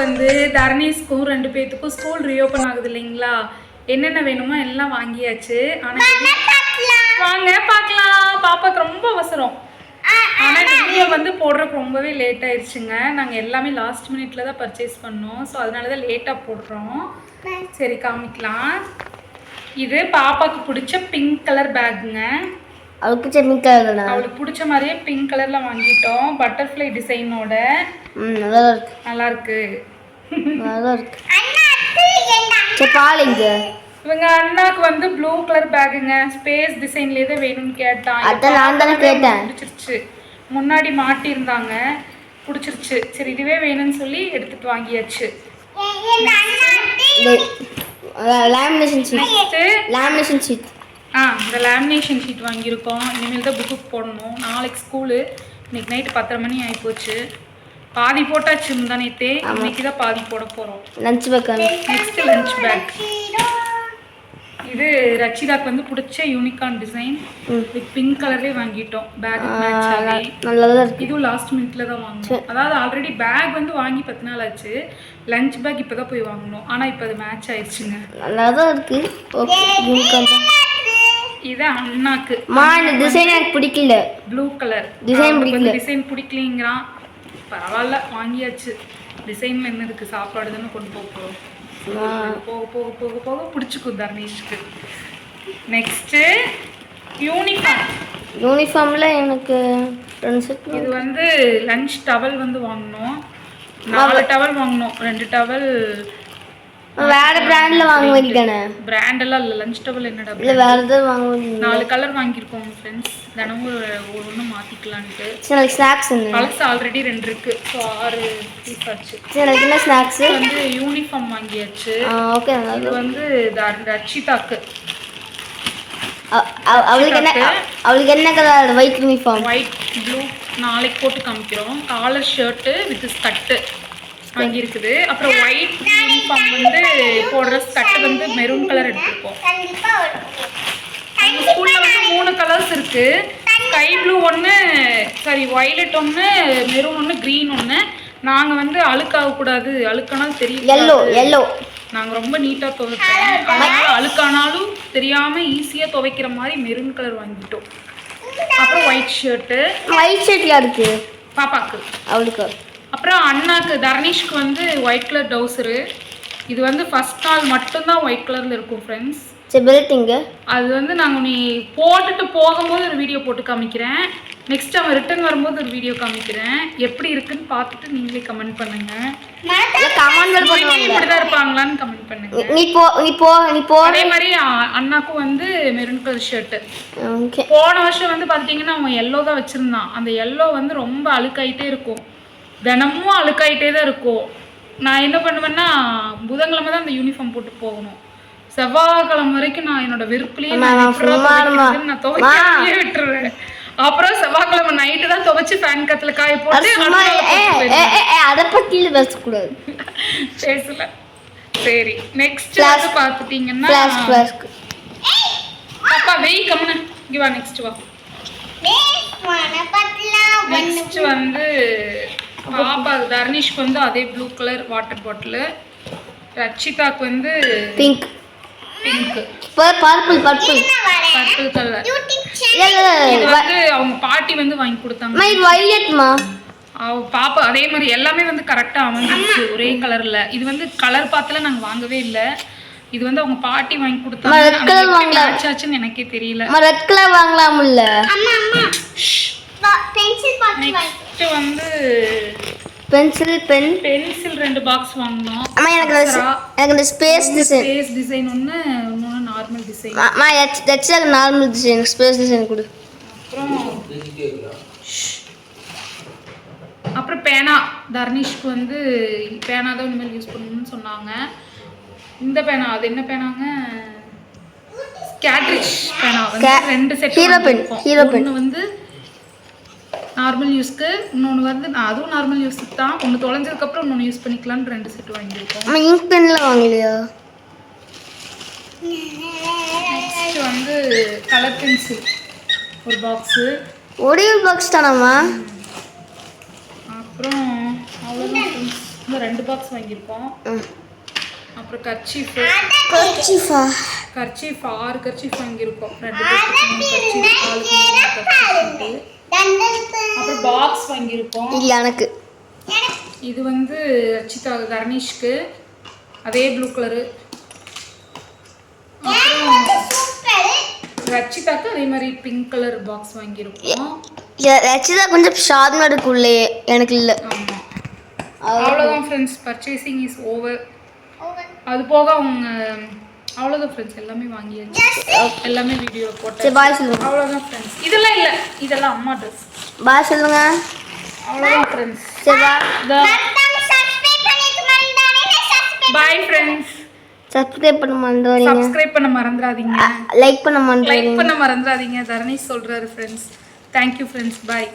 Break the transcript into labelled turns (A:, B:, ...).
A: வந்து தர்ணீஸ்க்கும் 2 பேத்துக்கும் school reopen ஆகுது இல்லைங்களா? என்னென்ன வேணுமோ எல்லாம் வாங்கியாச்சு. ஆனா வாங்க பார்க்கலாம். பாப்பாக்கு ரொம்ப அவசரம். ஆனால் வீடியோ வந்து போடுறதுக்கு ரொம்பவே லேட் ஆயிடுச்சுங்க. நாங்கள் எல்லாமே லாஸ்ட் மினிட்ல தான் பர்ச்சேஸ் பண்ணோம். ஸோ அதனால தான் லேட்டாக போடுறோம். சரி காமிக்கலாம். இது பாப்பாக்கு பிடிச்ச பிங்க் கலர் பேக்குங்க. அவளுக்கு பிடிச்ச மாதிரியே பிங்க் கலர்ல வாங்கிட்டோம். பட்டர்ஃப்ளை டிசைனோட. நல்லா இருக்கு. இவங்க அண்ணாக்கு வந்து ப்ளூ கலர் பேக்குங்க. ஸ்பேஸ் டிசைன்லயே தான் வேணும்னு கேட்டான். பிடிச்சிருச்சு. முன்னாடி மாட்டியிருந்தாங்க, பிடிச்சிருச்சு. சரி இதுவே வேணும்னு சொல்லி எடுத்துட்டு வாங்கியாச்சு. இந்த லேமினேஷன் ஷீட் வாங்கியிருக்கோம். இனிமேல் தான் புக்கு போடணும். நாளைக்கு ஸ்கூலு. இன்னைக்கு நைட்டு 10:30 மணி ஆகிப்போச்சு. பாதி போட்டாச்சு முந்தானேத்தே. இன்னைக்கு தான் பாதி போட போகிறோம். Lunch pack. Next lunch pack. இது ரச்சிதாக்கு வந்து பிடிச்ச யூனிகார்ன் டிசைன் வித் பிங்க் கலர்லேயே வாங்கிட்டோம். பேக் மேட்ச் ஆகி நல்லா இருக்கு. இதுவும் லாஸ்ட் மினிட்ல தான் வாங்கினோம். அதாவது ஆல்ரெடி பேக் வந்து வாங்கி 10 நாள் ஆச்சு. லஞ்ச் பேக் இப்போ தான் போய் வாங்கினோம். ஆனால் இப்போ அது மேட்ச் ஆயிடுச்சுங்க. நல்லா தான் இருக்கு. Okay unicorn. இது அண்ணாக்கு. இந்த டிசைன் எனக்கு பிடிக்கல. ப்ளூ கலர் டிசைன் பிடிக்கல. டிசைன் பிடிக்கலங்கிறான். பரவாயில்ல வாங்கியாச்சு. டிசைன்ல என்ன இருக்கு? சாப்பாடு தானே கொண்டு போகிறோம். போக போக போக போக பிடிச்சிக்கும் தர்ணீஷ்க்கு. நெக்ஸ்ட்டு யூனிஃபார்மில் எனக்கு இது வந்து லஞ்ச் டவல் வந்து வாங்கினோம். 4 டவல் வாங்கினோம். 2 டவல் வேற பிராண்ட்ல வாங்க வேண்டியதானே? பிராண்ட் எல்லாம் இல்ல. லஞ்ச் டவல் என்னடா இல்ல வேற ஏதாவது வாங்குவீங்க. 4 கலர் வாங்கியிருக்கோம் ஃப்ரெண்ட்ஸ். தினமும் ஒன்று மாத்திக்கலான்ட்டு. சரி ஸ்நாக்ஸ் என்ன? பழசு ஆல்ரெடி 2 இருக்கு. ஸோ 6 பீஸ் ஆச்சு. சரி என்ன ஸ்நாக்ஸ்? வந்து யூனிஃபார்ம் வாங்கியாச்சு. ஓகே. இது வந்து ரச்சிதாக்கு. அவளுக்கு என்ன colour? White uniform. White blue. நாளைக்கு போட்டு காமிக்கிறோம். காலர் ஷர்ட்டு வித் ஸ்கர்ட்டு வாங்கியிருக்குது. அப்புறம் ஒயிட் யூனிஃபார்ம் வந்து போடுற ஸ்கர்ட் வந்து மெரூன் கலர் எடுத்துருக்கோம். ஸ்கூலில் வந்து 3 கலர்ஸ் இருக்கு. ஸ்கை ப்ளூ ஒன்று, சாரி வயலட் ஒன்று, மெரூன் ஒன்று, க்ரீன் ஒன்று. நாங்கள் வந்து அழுக்காகக்கூடாது, அழுக்கானாலும் தெரியும். எல்லோ நாங்கள் ரொம்ப நீட்டாக துவைப்போம். அதனால அழுக்கானாலும் தெரியாமல் ஈஸியாக துவைக்கிற மாதிரி மெரூன் கலர் வாங்கிட்டோம். அப்புறம் ஒயிட் ஷர்ட்டு. ஒயிட் ஷர்ட் யாருக்கு? பாப்பாக்கு. அவளுக்கு. அப்புறம் அண்ணாக்கு தர்ணீஷ்க்கு வந்து ஒயிட் கலர் டவுசரு. இது வந்து ஃபர்ஸ்ட் நாள் மட்டும்தான் ஒயிட் கலரில் இருக்கும் ஃப்ரெண்ட்ஸ். சரி பெல்ட்டிங்க. அது வந்து நாங்கள் நீ போட்டுட்டு போகும்போது ஒரு வீடியோ போட்டு காமிக்கிறேன். நெக்ஸ்ட் அவன் ரிட்டர்ன் வரும்போது ஒரு வீடியோ காமிக்கிறேன். எப்படி இருக்குன்னு பார்த்துட்டு நீங்களே கமெண்ட் பண்ணுங்க. இப்படிதான் இருப்பாங்களான்னு கமெண்ட் பண்ணுங்க. அதே மாதிரி அண்ணாக்கும் வந்து மெரூன் கலர் ஷர்ட். போன வருஷம் வந்து பார்த்தீங்கன்னா அவன் எல்லோ தான் வச்சிருந்தான். அந்த எல்லோ வந்து ரொம்ப அழுக்காயிட்டே இருக்கும். தினமும் அழுக்காயிட்டே தான் இருக்கும். நான் என்ன பண்ணுவேன்னா புதன்கிழமை தான் அந்த யூனிஃபார்ம் போட்டு போகணும். செவ்வாய்க்கிழமை வரைக்கும் நான் என்னோட வெறுப்புலேயே நான் துவைக்காமலே விட்டுருவேன். அப்புறம் செவ்வாய்க்கிழமை நைட்டு தான் துவைச்சு ஃபேன் கத்துல காய போட்டு அதை பத்தி பேசக்கூடாது. பேசல. சரி நெக்ஸ்ட் வந்து பார்த்துட்டீங்கன்னா அப்பா வெய் கம்முன்னு இங்கே வா. நெக்ஸ்ட் வா. நெக்ஸ்ட் வந்து பாப்பா தர்ணீஷ்க்கு வந்து அதே ப்ளூ கலர் வாட்டர் பாட்டில். ரச்சிதாக்கு வந்து பிங்க் பர்பிள் கலர். இது வந்து அவங்க பாட்டி வந்து வாங்கி கொடுத்தாங்க. பாப்பா அதே மாதிரி எல்லாமே வந்து கரெக்டாக அமைஞ்சிருச்சு ஒரே கலர்ல. இது வந்து கலர் பார்த்துல நாங்கள் வாங்கவே இல்லை. இது வந்து அவங்க பாட்டி வாங்கி கொடுத்தாங்க. ஆச்சுன்னு எனக்கே தெரியல. ரெட் கலர் வாங்கலாம்ல. நெக்ஸ்ட் வந்து பென்சில் 2 பாக்ஸ் வாங்குனோம். அம்மா எனக்கு இந்த ஸ்பேஸ் டிசைன் ஒன்னு நார்மல் டிசைன். அம்மா that's normal design. Space design கொடு. அப்புறம் பேனா தர்ணீஷ்க்கு வந்து பேனா தான் இனிமேல் யூஸ் பண்ணணும்னு சொன்னாங்க. இந்த பேனா அது என்ன பேனாங்க? கேட்ரிட்ஜ் பேனா வந்து 2 செட் ஒன்று வந்து நார்மல் யூஸ்க்கு, இன்னொன்று வந்து அதுவும் நார்மல் யூஸ்க்கு தான். ஒன்று தொலைஞ்சதுக்கப்புறம் இன்னொன்று யூஸ் பண்ணிக்கலான்னு 2 செட் வாங்கியிருக்கோம். இங்க் பென்லாம் வாங்கலையா? நெக்ஸ்ட் வந்து கலர் பென்சில் ஒரு பாக்ஸு. ஒரே ஒரு பாக்ஸ் தானாம்மா? அப்புறம் அவ்வளோதான். இன்னும் 2 பாக்ஸ் வாங்கியிருக்கோம். அப்புறம் கர்ச்சீஃப் 6 கர்ச்சீஃப் வாங்கியிருக்கோம். 2 கர்ச்சீஃப். அப்புறம் பாக்ஸ் வாங்கியிருக்கோம்.
B: எனக்கு
A: இது வந்து ரச்சிதா கணேஷ்க்கு அதே ப்ளூ கலரு. அப்புறம் ரச்சிதாக்கு அதே மாதிரி பிங்க் கலர் பாக்ஸ் வாங்கியிருக்கோம்.
B: ரச்சிதா கொஞ்சம் ஷார்ட்மா இருக்குள்ளே, எனக்கு இல்லை.
A: ஆமாம், அவ்வளோதான் ஃப்ரெண்ட்ஸ். Purchasing is over. அது போக அவங்க அவ்வளோதான் ஃப்ரெண்ட்ஸ், எல்லாமே வாங்கியாச்சு. எல்லாமே வீடியோவில் போட்டேன்.
B: பாய் சொல்லுங்க.
A: அவ்வளோதான் ஃப்ரெண்ட்ஸ். இதெல்லாம் இல்லை, இதெல்லாம் அம்மா ட்ரெஸ்.
B: பாய் சொல்லுங்க.
A: அவ்வளோதான் ஃப்ரெண்ட்ஸ். Bye friends.
B: சப்ஸ்கிரைப் பண்ண
A: மறந்துடாதீங்க.
B: லைக் பண்ண மறந்துடாதீங்க.
A: தரணீஷ் சொல்றாரு ஃப்ரெண்ட்ஸ். Thank you friends. பாய்.